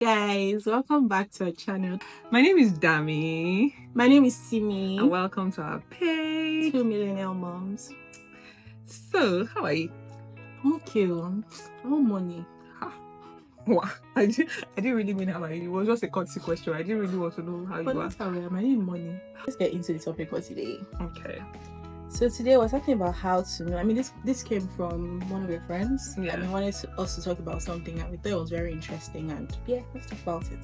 Guys, welcome back to our channel. My name is Dami. My name is Simi. And welcome to our page. Two Millennial moms. So, how are you? Okay, no money. Wow. I didn't really mean how are you. It was just a courtesy question. I didn't really want to know how But you are. that's how I am. I need money. Let's get into the topic for today. Okay. So today we're talking about how to know. I mean, this came from one of your friends. Yeah. And he wanted us to talk about something and we thought it was very interesting. And yeah, let's talk about it.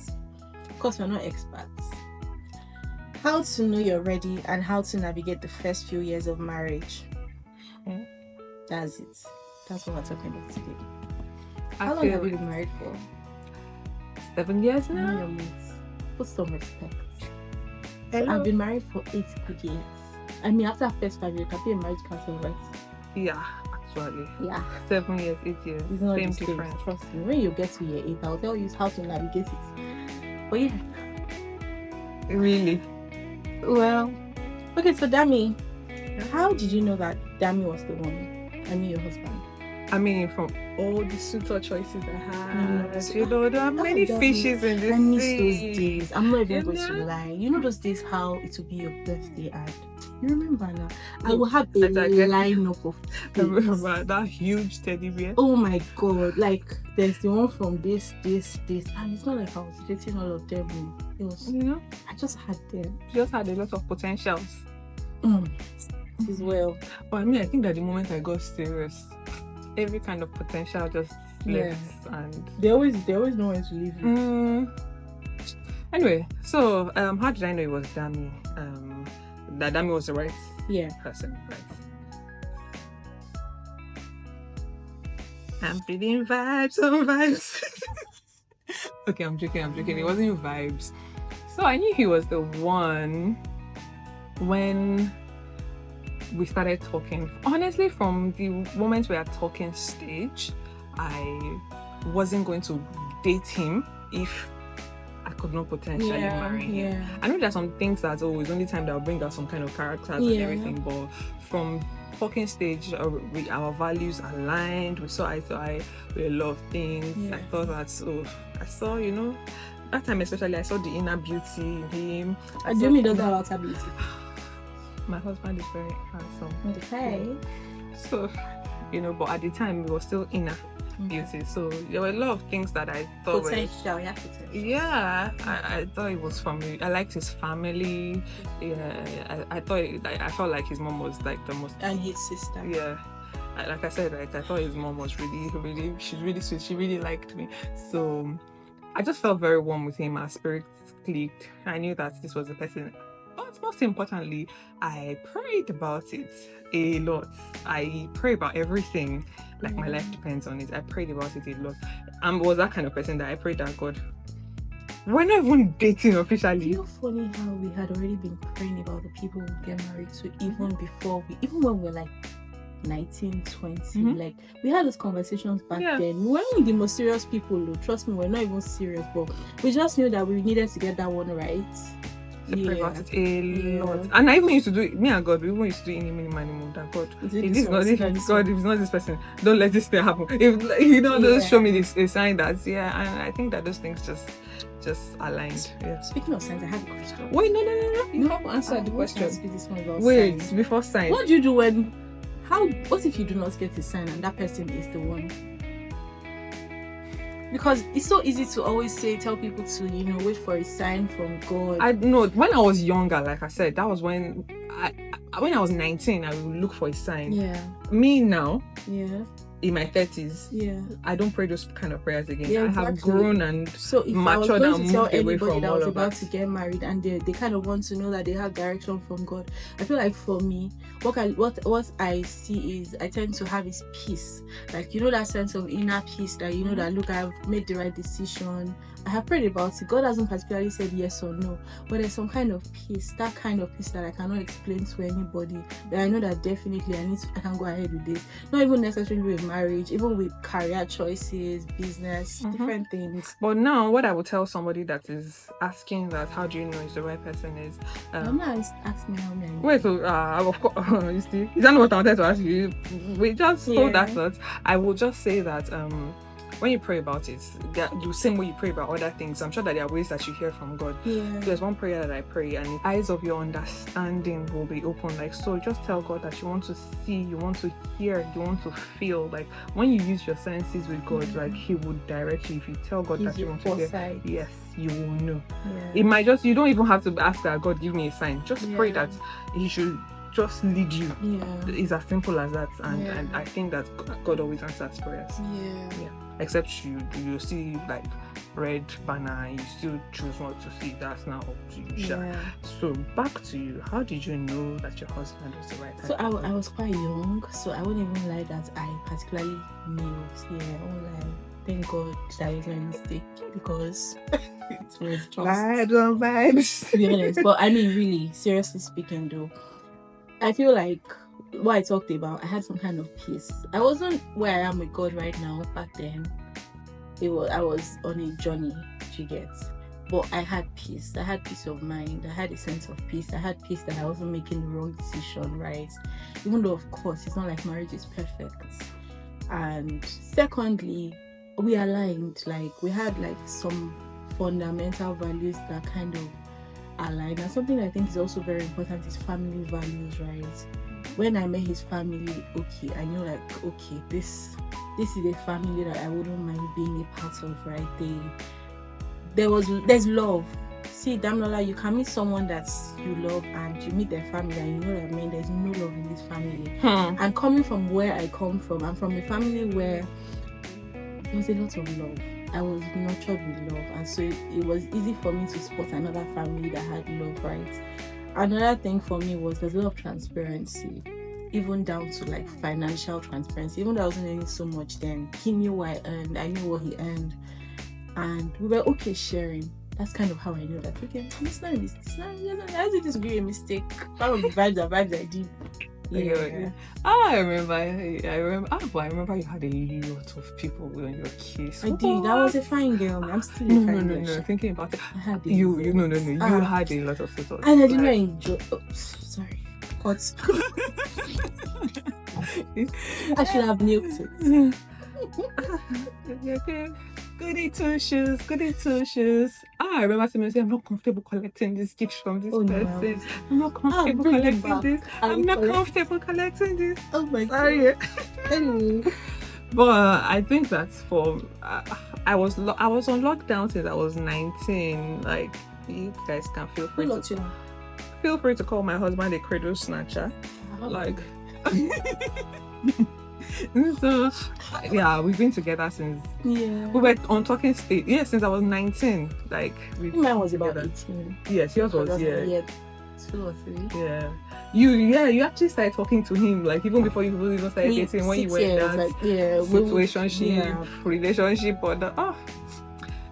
Of course, we're not experts. How to know you're ready and how to navigate the first few years of marriage. That's it. That's what we're talking about today. How long have you been married for? 7 years now. Your mates. Put some respect. I've been married for 8 good years. I mean, after the first 5 years, you can be a marriage counselor, right? Yeah, actually. Yeah. 7 years, 8 years. It's not same the difference. same. Trust me. When you get to year 8, I'll tell you how to navigate it. But yeah. Really? Well, okay, so Dami, how did you know that Dami was the one? I mean, your husband. I mean, from all the suitor choices I had, Yes. you know, there are many fishes in this I miss sea. those days. I'm not even going to lie. You know those days how it will be your birthday and you remember now? I will have a lineup of I remember that huge teddy bear. Oh my god, like there's the one from this, and it's not like I was dating all of them. It was, you know, I just had them. You just had a lot of potentials. As well. But I mean, I think that the moment I got serious, every kind of potential just left, and they always know when to leave you. Anyway, so how did I know it was Dami? That Dami was the right person, right? I'm feeling vibes on vibes. Okay, I'm joking. It wasn't vibes. So I knew he was the one when we started talking. Honestly, from the moment we are talking stage, I wasn't going to date him if I could not potentially marry him. I know there's some things that it's only time that will bring out some kind of characters and everything, but from talking stage, our values aligned. We saw eye to eye with a lot of things. I thought that I saw, you know, that time especially, I saw the inner beauty in him. I do me the outer beauty. My husband is very handsome. Okay. So, you know, but at the time we were still inner beauty. So there were a lot of things that I thought potential. Yeah, I thought it was from me. I liked his family. Yeah, I felt like his mom was like the most, and his sister. Yeah. Like I said, I thought his mom was really, she's really sweet. She really liked me. So I just felt very warm with him. Our spirits clicked. I knew that this was the person. But most importantly, I prayed about it a lot. I pray about everything. Like my life depends on it. I prayed about it a lot. I was that kind of person that I prayed that God, we're not even dating officially. You know, funny how we had already been praying about the people we get married to even when we were like 19, 20. Like we had those conversations back then. We weren't the most serious people, though. Trust me, we're not even serious, but we just knew that we needed to get that one right. Pray about it a lot. And I even used to do it, me and God, we even used to do any minimum that God, if it's not this person, don't let this thing happen. If you know, just show me this a sign that and I think that those things just aligned. Yeah. Speaking of signs, I have a question. Wait, no. You haven't answered the question. Wait, signs. Before sign. What do you do what if you do not get a sign and that person is the one? Because it's so easy to always tell people to, you know, wait for a sign from God. I know when I was younger, like I said, that was when I was 19, I would look for a sign. Yeah. Me now. Yeah. In my 30s, I don't pray those kind of prayers again. Yeah, exactly. I have grown and matured and moved away from all of that. I was about to get married and they kind of want to know that they have direction from God. I feel like for me, what I see is I tend to have is peace. Like, you know, that sense of inner peace that, you know, that look, I've made the right decision. I have prayed about it. God hasn't particularly said yes or no, but there's some kind of peace, that kind of peace that I cannot explain to anybody. But I know that definitely I can go ahead with this. Not even necessarily with marriage, even with career choices, business, different things. But now, what I would tell somebody that is asking that, how do you know it's the right person is? I'm not asking how many. Wait, so of course, you see, is that not what I wanted to ask you? We just hold that thought. I will just say that when you pray about it, the same way you pray about other things, I'm sure that there are ways that you hear from God. There's one prayer that I pray, and the eyes of your understanding will be open. Like, so just tell God that you want to see, you want to hear, you want to feel. Like, when you use your senses with God, like, He would direct you. If you tell God that you want to hear, yes, you will know. It might just, you don't even have to ask that, God, give me a sign. Just pray that He should just lead you. It's as simple as that. And I think that God always answers prayers. Except you see like red banner and you still choose not to see. That's not up to you. So back to you. How did you know that your husband was the right type? So I was quite young, so I wouldn't even lie that I particularly knew. I won't lie. Thank God that was my mistake, because it was just vibes on vibes. To be honest. But I mean, really, seriously speaking though, I feel like what I talked about, I had some kind of peace. I wasn't where I am with God right now. Back then, I was on a journey to get, but I had peace. I had peace of mind. I had a sense of peace. I had peace that I wasn't making the wrong decision, right? Even though, of course, it's not like marriage is perfect. And secondly, we aligned. Like, we had like some fundamental values that kind of aligned. And something I think is also very important is family values, right? When I met his family, okay, I knew like, okay, this is a family that I wouldn't mind being a part of, right? There's love. See, Damnola, you can meet someone that you love and you meet their family and you know what I mean, there's no love in this family. And coming from where I come from, I'm from a family where there was a lot of love. I was nurtured with love, and so it was easy for me to spot another family that had love, right? Another thing for me was there's a lot of transparency, even down to like financial transparency. Even though I wasn't earning so much then, he knew what I earned, I knew what he earned, and we were okay sharing. That's kind of how I knew that, okay, it's not a mistake. How did this be a mistake? That was the vibes I did. I remember you had a lot of people in your case. I did. I was a fine girl. I'm still a fine girl. No. Thinking about it, I had you had a lot of people. And I did not enjoy. Oh, sorry. Cut. I should have milked it. Okay. Goody two shoes. I remember someone saying, I'm not comfortable collecting this gift from this person. No. I'm not comfortable collecting this. I'm not comfortable collecting this. Oh my God. Anyway. But I think that's for I was on lockdown since I was 19. Like, you guys can feel free to call my husband a cradle snatcher. Like so yeah, we've been together since we were on talking stage. Since I was 19. Like, mine was about 18. Yes, yours was 2 or 3. You actually started talking to him like even before you even started dating, when you were in that relationship or the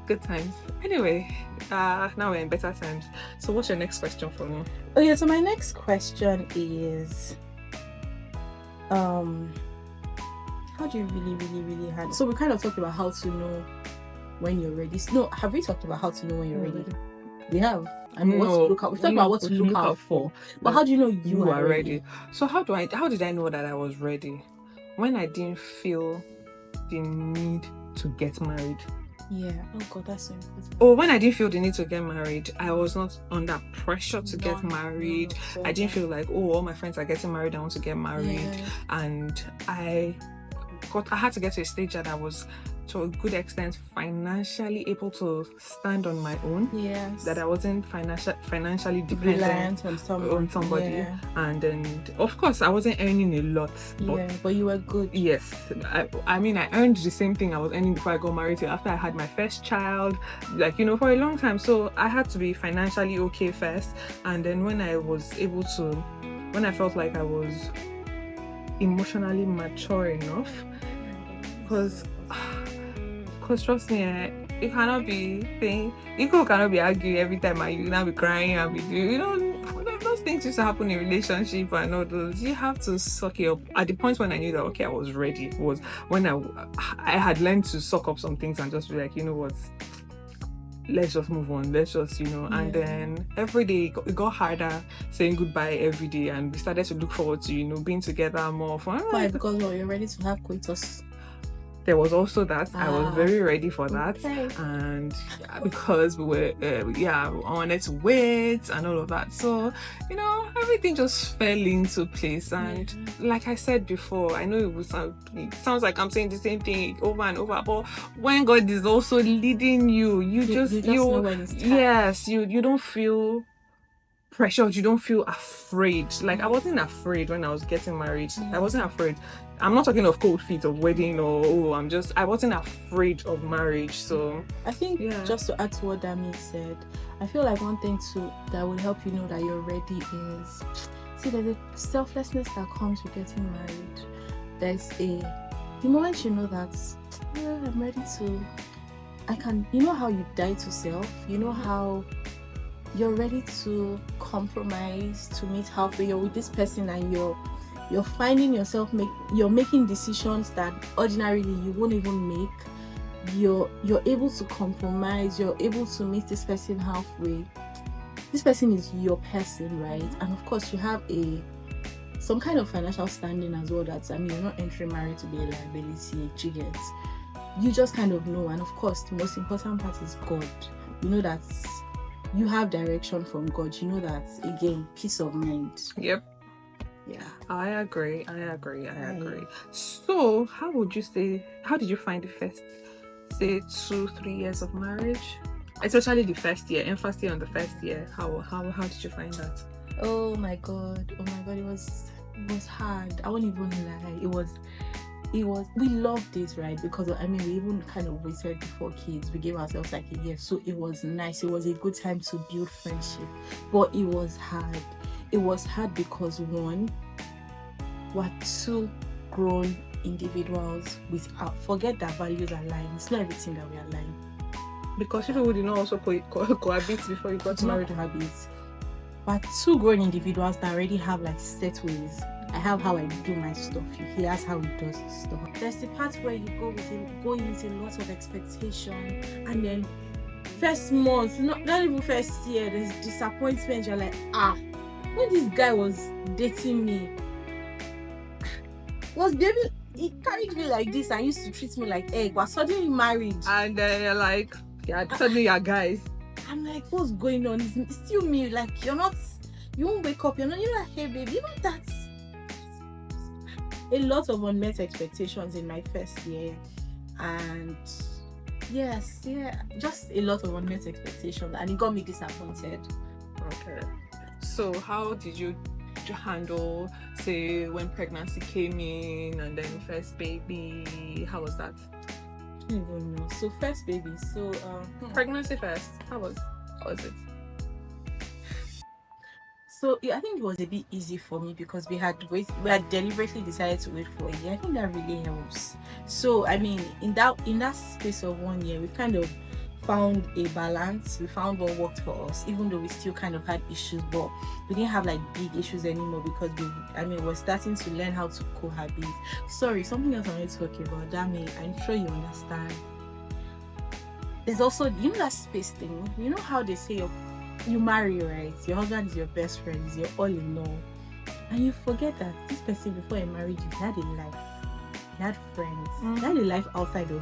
good times. Anyway, now we're in better times. So what's your next question for me? Okay, so my next question is how do you really handle? So we kind of talked about how to know when you're ready. No, have we talked about how to know when you're ready? We have. I mean, what to look out. We talked about what to look out for. But how do you know you are ready? So how did I know that I was ready? When I didn't feel the need to get married. Yeah. Oh God, that's so important. Oh, when I didn't feel the need to get married, I was not under pressure to get married. I didn't feel like, all my friends are getting married, I want to get married. And I had to get to a stage that I was, to a good extent, financially able to stand on my own. Yes. That I wasn't financially dependent on somebody. And then, of course, I wasn't earning a lot. But you were good. Yes. I mean, I earned the same thing I was earning before I got married. After I had my first child, for a long time. So I had to be financially okay first. And then when I felt like I was emotionally mature enough, because trust me, you cannot be saying, Equal cannot be arguing every time and you now be crying and be doing, those things used to happen in relationship and all those. You have to suck it up. At the point when I knew that, okay, I was ready, was when I had learned to suck up some things and just be like, you know what, let's just move on, let's just, and then every day it got harder saying goodbye every day, and we started to look forward to, being together more. Why? Because you're ready to have coitus. there was also that. I was very ready for that. Okay. And because we were, we wanted to wait and all of that. So, everything just fell into place. And like I said before, I know it sounds like I'm saying the same thing over and over, but when God is also leading you, you just know when it's time. Yes, you don't feel pressured, you don't feel afraid. Like I wasn't afraid when I was getting married. I wasn't afraid. I'm not talking of cold feet of wedding or I wasn't afraid of marriage. So I think just to add to what Dami said, I feel like one thing too that will help you know that you're ready is, see, there's a selflessness that comes with getting married. The moment you know that I'm ready to, you know how you die to self, you know how you're ready to compromise, to meet halfway, you're with this person and you're finding yourself you're making decisions that ordinarily you won't even make. You're able to compromise, you're able to meet this person halfway. This person is your person, right? And of course you have some kind of financial standing as well. You're not entering marriage to be a liability, you just kind of know. And of course the most important part is God. You know that you have direction from God. You know that, again, peace of mind. Yep. Yeah. I agree. So how did you find the first, say, 2-3 years of marriage? Especially the first year, emphasis on the first year. How did you find that? Oh my god, it was hard. I won't even lie. We loved it, right? Because we even kind of waited before kids. We gave ourselves like a year, so it was nice. It was a good time to build friendship, but it was hard. It was hard because one, we're two grown individuals forget that values align. It's not everything that we align. Because people did not also cohabit before you got married. But two grown individuals that already have like set ways. I have how I do my stuff. He has how he does his stuff. There's the part where you go in with a lot of expectation, and then first month, not even first year, there's disappointment. You're like, when this guy was dating me, he carried me like this and used to treat me like egg. We're suddenly married, and then you're like, suddenly you're guys. I'm like, what's going on? It's still me. Like, you won't wake up. You're like, hey baby, that's a lot of unmet expectations in my first year. And just a lot of unmet expectations, and it got me disappointed. Okay. So how did you handle, say, when pregnancy came in and then first baby? How was that? I don't even know. So first baby, pregnancy first. How was it? So I think it was a bit easy for me because we had deliberately decided to wait for a year. I think that really helps. So in that space of 1 year, we've kind of found a balance. We found what worked for us, even though we still kind of had issues, but we didn't have like big issues anymore because we're starting to learn how to cohabit. Sorry, something else I want to talk about. Dami, I'm sure you understand. There's also, that space thing. You know how they say you marry, right? Your husband is your best friend, is your all in all, and you forget that this person, before he married you, he had a life, he had friends, he had a life outside of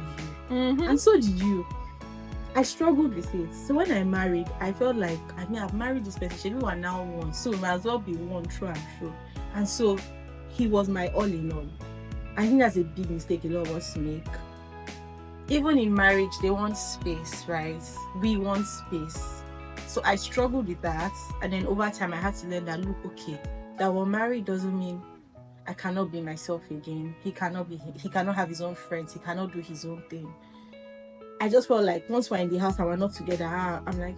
you, and so did you. I struggled with it. So when I married, I felt like I've married this person. We are now one, so we might as well be one through and through. And so he was my all in all. I think that's a big mistake a lot of us make. Even in marriage, they want space, right? We want space. So I struggled with that, and then over time I had to learn that, look, okay, that we're married doesn't mean I cannot be myself again. He cannot have his own friends, he cannot do his own thing. I just felt like once we're in the house and we're not together, I'm like,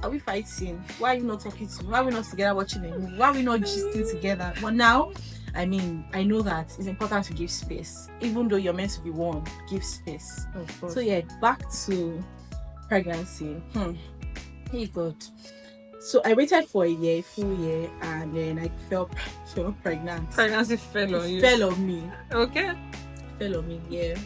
are we fighting? Why are you not talking to me? Why are we not together watching a movie? Why are we not still together? But now, I know that it's important to give space. Even though you're meant to be one, give space. Of course. So back to pregnancy. Hey God. So I waited for a full year, and then I fell pregnant. Pregnancy fell on you. Fell on me. Okay. Fell on me, yeah.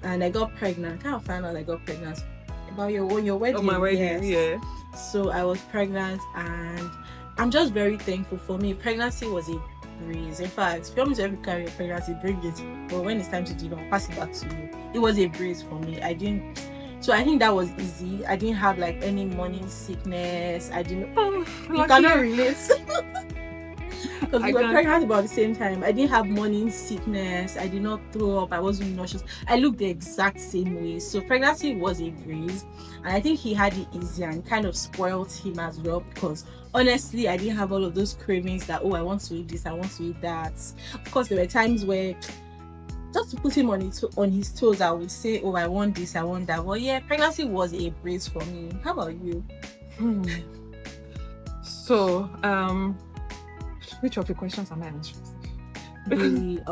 And I got pregnant. Kind of found out I got pregnant about your wedding. Oh, my wedding, yes. yeah. So I was pregnant, and I'm just very thankful. For me, pregnancy was a breeze. In fact, if you want me to help you carry a pregnancy, bring it. But when it's time to give, I'll pass it back to you. It was a breeze for me. I didn't. So I think that was easy. I didn't have like any morning sickness. I didn't. You cannot relate. Because we were pregnant about the same time. I didn't have morning sickness. I did not throw up. I wasn't nauseous. I looked the exact same way. So pregnancy was a breeze. And I think he had it easy and kind of spoiled him as well, because honestly, I didn't have all of those cravings that, oh, I want to eat this, I want to eat that. Of course, there were times where, just to put him on his toes, I would say, oh, I want this, I want that. Well, yeah, pregnancy was a breeze for me. How about you? So, which of the questions am I answering? The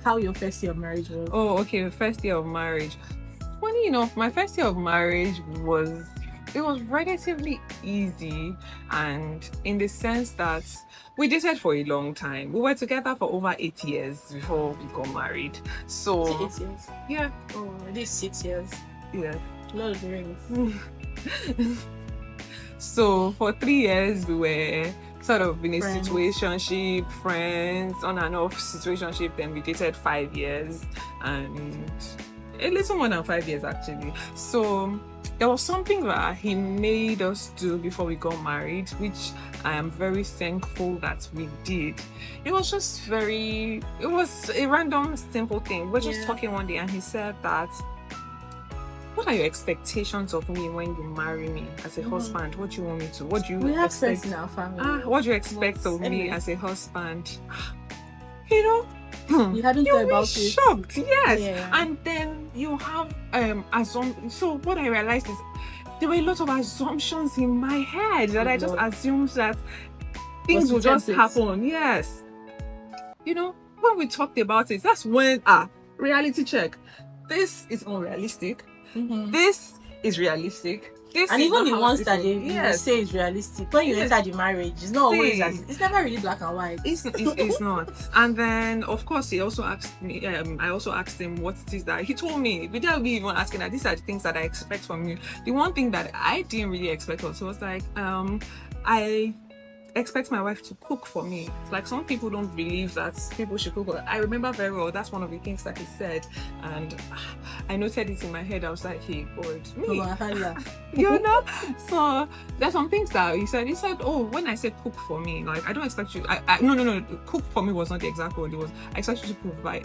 how your first year of marriage was. Oh, okay, first year of marriage. Funny enough, my first year of marriage was relatively easy, and in the sense that we dated for a long time. We were together for over 8 years before we got married. So 8 years. Yeah. Oh, it is 6 years. Yeah. Lord of the Rings. So for 3 years we were sort of in a Friends. situationship, friends, on and off situationship. Then we dated 5 years, and a little more than 5 years actually. So there was something that he made us do before we got married, which I am very thankful that we did. It was a random simple thing. We're just talking one day and he said that, what are your expectations of me when you marry me as a husband? What do you want me to? What do you We have expect? friends in our family. What do you expect of me as a husband? You know, you hadn't thought about it. Shocked, yes. Yeah. And then you have so what I realized is there were a lot of assumptions in my head that I just assumed that things would just happen. Yes. You know, when we talked about it, that's when reality check. This is unrealistic. This is realistic. This and is even the ones that they they say is realistic, when you enter the marriage, it's not always it's never really black and white. It's not. And then of course he also asked me, I also asked him what it is that he told me, without me even asking, that these are the things that I expect from you. The one thing that I didn't really expect was like, I expect my wife to cook for me. It's like some people don't believe that people should cook. I remember very well, that's one of the things that he said, and I noted it in my head. I was like, hey God, me. You know? So there's some things that he said, oh, when I said cook for me, like I don't expect you, no, cook for me was not the exact word. It was, I expect you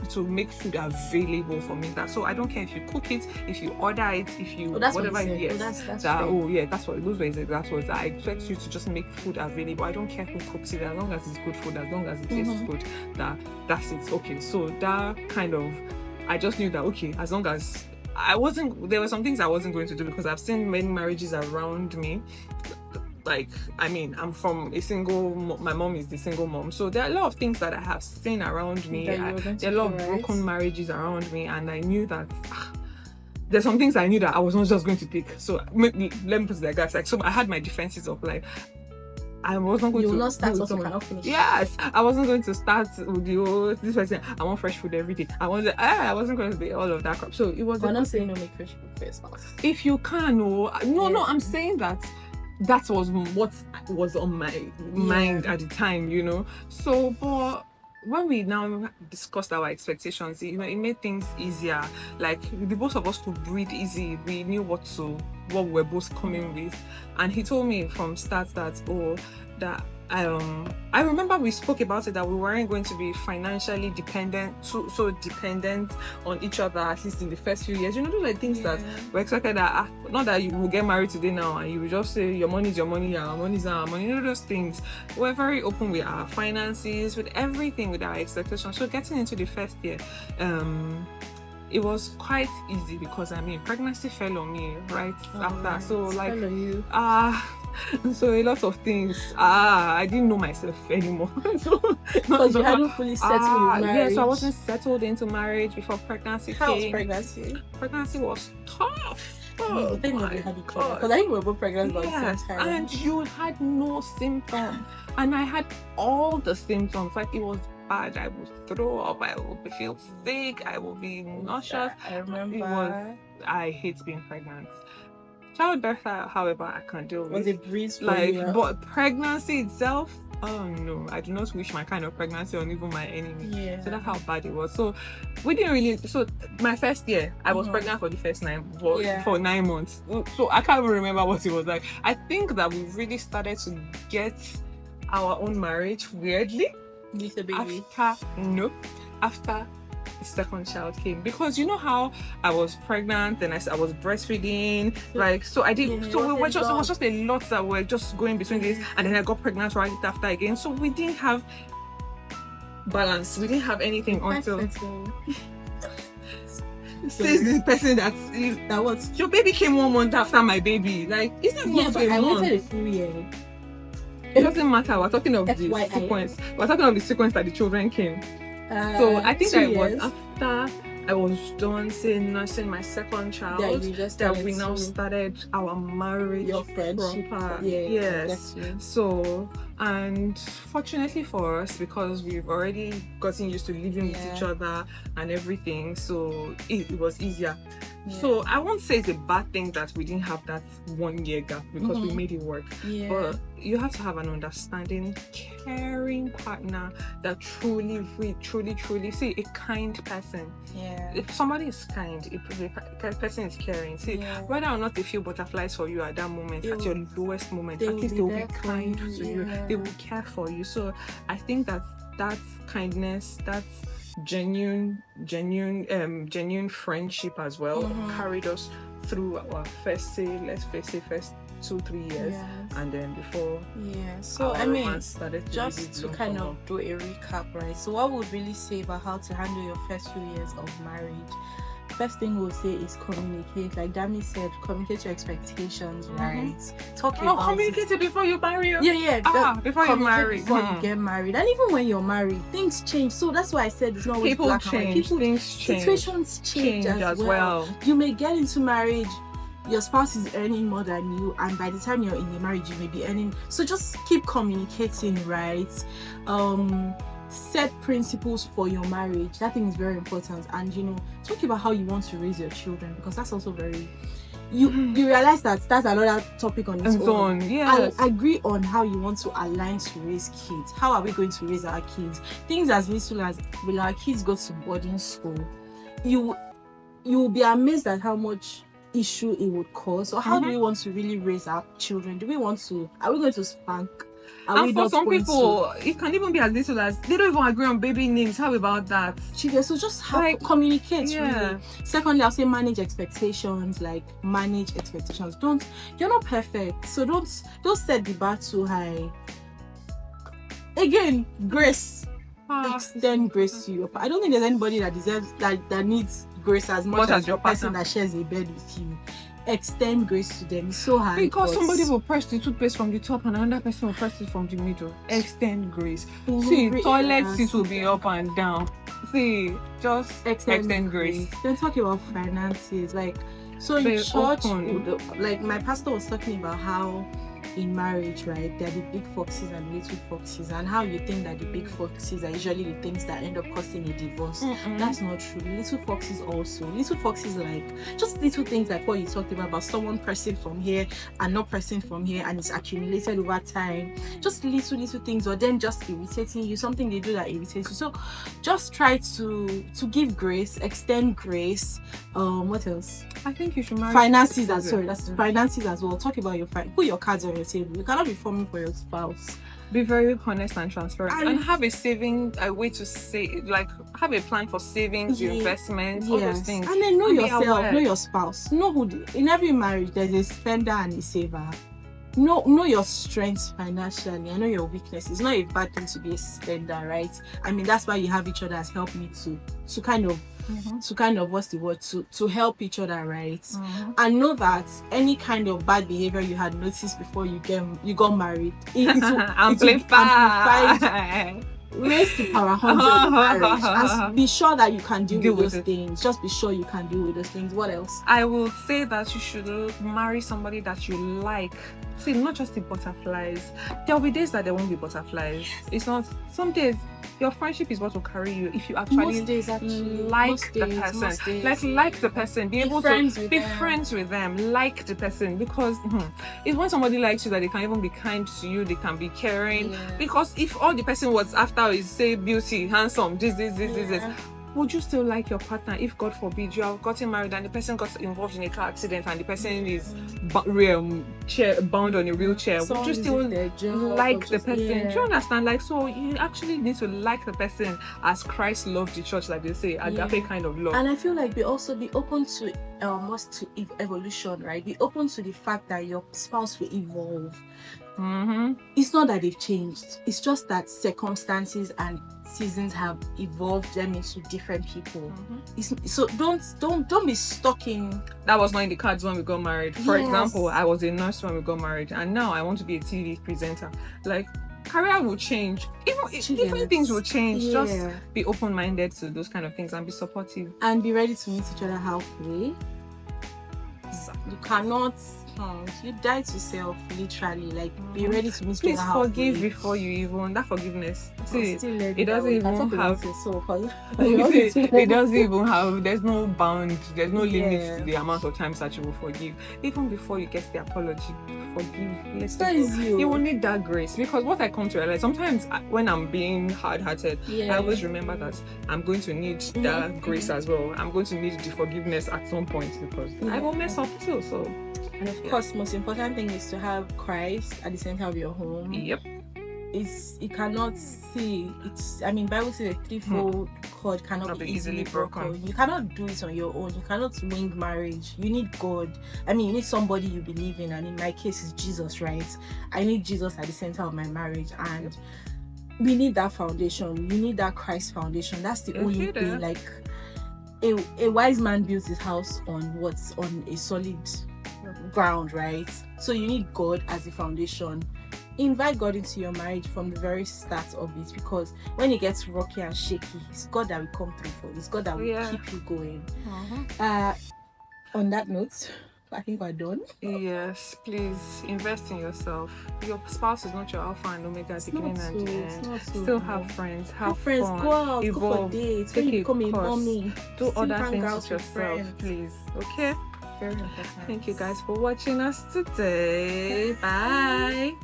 to make food available for me. So I don't care if you cook it, if you order it, if you whatever it is. That's what those were his exact words. I expect you to just make food available. I don't care who cooks it, as long as it's good food, as long as it tastes good, that's it. Okay, so that kind of, I just knew that, okay, as long as there were some things I wasn't going to do, because I've seen many marriages around me. Like, I mean, I'm from a single, my mom is the single mom, so there are a lot of things that I have seen around me. There are a lot of broken marriages around me, and I knew that there's some things I knew that I was not just going to take. So let me put it like that. Like, so I had my defenses of like, I wasn't going to. You will not start what you cannot finish. Yes, I wasn't going to start with this person. I want fresh food every day. I wasn't going to be all of that crap. So it was. We're not saying don't make fresh food for yourself. If you can, no, I'm saying that was what was on my mind at the time, you know. So, but when we now discussed our expectations, it made things easier. Like the both of us could breathe easy. We knew what we were both coming with. And he told me from start that I remember we spoke about it, that we weren't going to be financially dependent, so dependent on each other, at least in the first few years. You know, those are things that we expected, that not that you will get married today now and you will just say your money is your money, our money is our money. You know, those things. We're very open with our finances, with everything, with our expectations. So getting into the first year, it was quite easy, because I mean, pregnancy fell on me right after. So like, so a lot of things. I didn't know myself anymore. Because you hadn't fully settled in marriage. Yeah, so I wasn't settled into marriage before pregnancy came. How was pregnancy? Pregnancy was tough. I think we had each other, because I think we were both pregnant by the same time. And you had no symptoms, and I had all the symptoms. Like, it was bad. I would throw up, I would feel sick, I would be nauseous. I remember. I hate being pregnant. Childbirth, however, I can't deal with. Was a breeze for Like, you? but pregnancy itself, oh no, I do not wish my kind of pregnancy on even my enemy. Yeah. So that's how bad it was. So we didn't really. So my first year, I was pregnant for the first 9 months. So I can't even remember what it was like. I think that we really started to get our own marriage weirdly With a baby. after the second child came, because you know how I was pregnant and I was breastfeeding, like, so I did. Yeah, So it was lot. just a lot that were just going between this, and then I got pregnant right after again. So we didn't have balance. We didn't have anything until says this person that was your baby came 1 month after my baby. Like, it's not yeah, month but a I month. waited a full year. It doesn't matter. We're talking of the FYI. sequence. We're talking of the sequence that the children came. So I think that it was years. after I was done nursing my second child that we now started our marriage. Your friendship. Proper. Yeah. Yes. So, and fortunately for us, because we've already gotten used to living with each other and everything, so it was easier. Yeah. So I won't say it's a bad thing that we didn't have that 1 year gap, because we made it work. Yeah. But you have to have an understanding, caring partner that truly see, a kind person. Yeah. If somebody is kind, if a person is caring, see, whether or not they feel butterflies for you at that moment, at your lowest moment, at least they will be kind to you. They will care for you. So I think that kindness, that genuine friendship as well carried us through our first 2-3 years, and then before so I mean, started just to kind of do a recap, right? So what would really say about how to handle your first few years of marriage? First thing we'll say is communicate. Like Dami said, communicate your expectations, right? Talk about communicate it before you marry. Before you marry, before you get married, and even when you're married, things change. So that's why I said it's not always people black and white. change, things change, situations change as well. You may get into marriage, your spouse is earning more than you, and by the time you're in the marriage, you may be earning. So just keep communicating, right? Set principles for your marriage. That thing is very important. And talk about how you want to raise your children, because that's also very you realize that that's another topic on its own. Yes. I agree on how you want to align to raise kids. How are we going to raise our kids? Things as little as, will our kids go to boarding school? You will be amazed at how much issue it would cause. Or how do we want to really raise our children? Are we going to spank? And for some people, it can even be as little as they don't even agree on baby names. How about that? So just communicate. Really. Secondly, I'll say manage expectations. You're not perfect, so don't set the bar too high. Again, grace. Extend grace to your partner. I don't think there's anybody that deserves that needs grace as much as your person that shares a bed with you. Extend grace to them. It's so hard. Because somebody will press the toothpaste from the top and another person will press it from the middle. Extend grace. See, toilet seats will be up and down. See, just extend grace. Then talk about finances. So in church, my pastor was talking about how in marriage, right, there are the big foxes and little foxes, and how you think that the big foxes are usually the things that end up causing a divorce. That's not true. Little foxes just little things like what you talked about someone pressing from here and not pressing from here, and it's accumulated over time. Just little things, or then just irritating you, something they do that irritates you. So just try to give grace, extend grace. What else? I think you should marry finances as well. Talk about put your cards on your table. You cannot be forming for your spouse. Be very honest and transparent, and have a way to say, have a plan for savings, your investments, all those things. And then know yourself, know your spouse, know in every marriage there's a spender and a saver. Know your strengths financially. I know your weaknesses. It's not a bad thing to be a spender, right? I mean, that's why you have each other as helpmates to kind of to help each other, right? And know that any kind of bad behavior you had noticed before you got married, it will amplified raise to power 100 in marriage, and be sure that you can deal with those it. things. Just be sure you can deal with those things. What else? I will say that you should marry somebody that you like. See, not just the butterflies. There will be days that there won't be butterflies. It's not. Some days your friendship is what will carry you if you actually Most days, actually. like Most the days, person. most days. Like the person. Be able friends to with be them. friends with them. Like the person, because it's when somebody likes you that they can even be kind to you. They can be caring. Yeah. Because if all the person was after is say beauty, handsome, this, would you still like your partner if, God forbid, you have gotten married and the person got involved in a car accident and the person is bound on a wheelchair? Would you still like the person? Yeah. Do you understand? Like, so you actually need to like the person as Christ loved the church, like they say, agape kind of love. And I feel like be open to evolution, right? Be open to the fact that your spouse will evolve. It's not that they've changed. It's just that circumstances and seasons have evolved them into different people. So don't be stuck in. That was not in the cards when we got married. For example, I was a nurse when we got married, and now I want to be a TV presenter. Like, career will change. Different things will change. Yeah. Just be open-minded to those kind of things and be supportive. And be ready to meet each other halfway. You cannot. You die to self, literally. Like, be ready to meet each other halfway. Please forgive before you even. That forgiveness. See, it doesn't even have. It doesn't even have. There's no bound. There's no limit to the amount of times that you will forgive. Even before you get the apology, forgive. You will need that grace, because what I come to realize sometimes when I'm being hard-hearted, I always remember that I'm going to need that grace as well. I'm going to need the forgiveness at some point, because I will mess up too. So. And of course, most important thing is to have Christ at the center of your home. Yep. You cannot see it's. I mean, Bible says a threefold cord cannot be easily broken. You cannot do it on your own. You cannot wing marriage. You need God. I mean, you need somebody you believe in, and in my case, it's Jesus, right? I need Jesus at the center of my marriage, and we need that foundation. You need that Christ foundation. That's the only thing. Like, a wise man builds his house on a solid ground, right? So you need God as a foundation. Invite God into your marriage from the very start of it, because when it gets rocky and shaky, it's God that will come through for you. It's God that will keep you going. On that note, I think we're done. Yes, please invest in yourself. Your spouse is not your alpha and omega at the beginning and the end. Still have friends. Have friends. Fun, go out, evolve, go for dates. When you become a mommy, do other things with yourself, please. Okay. Very important. Thank you guys for watching us today. Bye.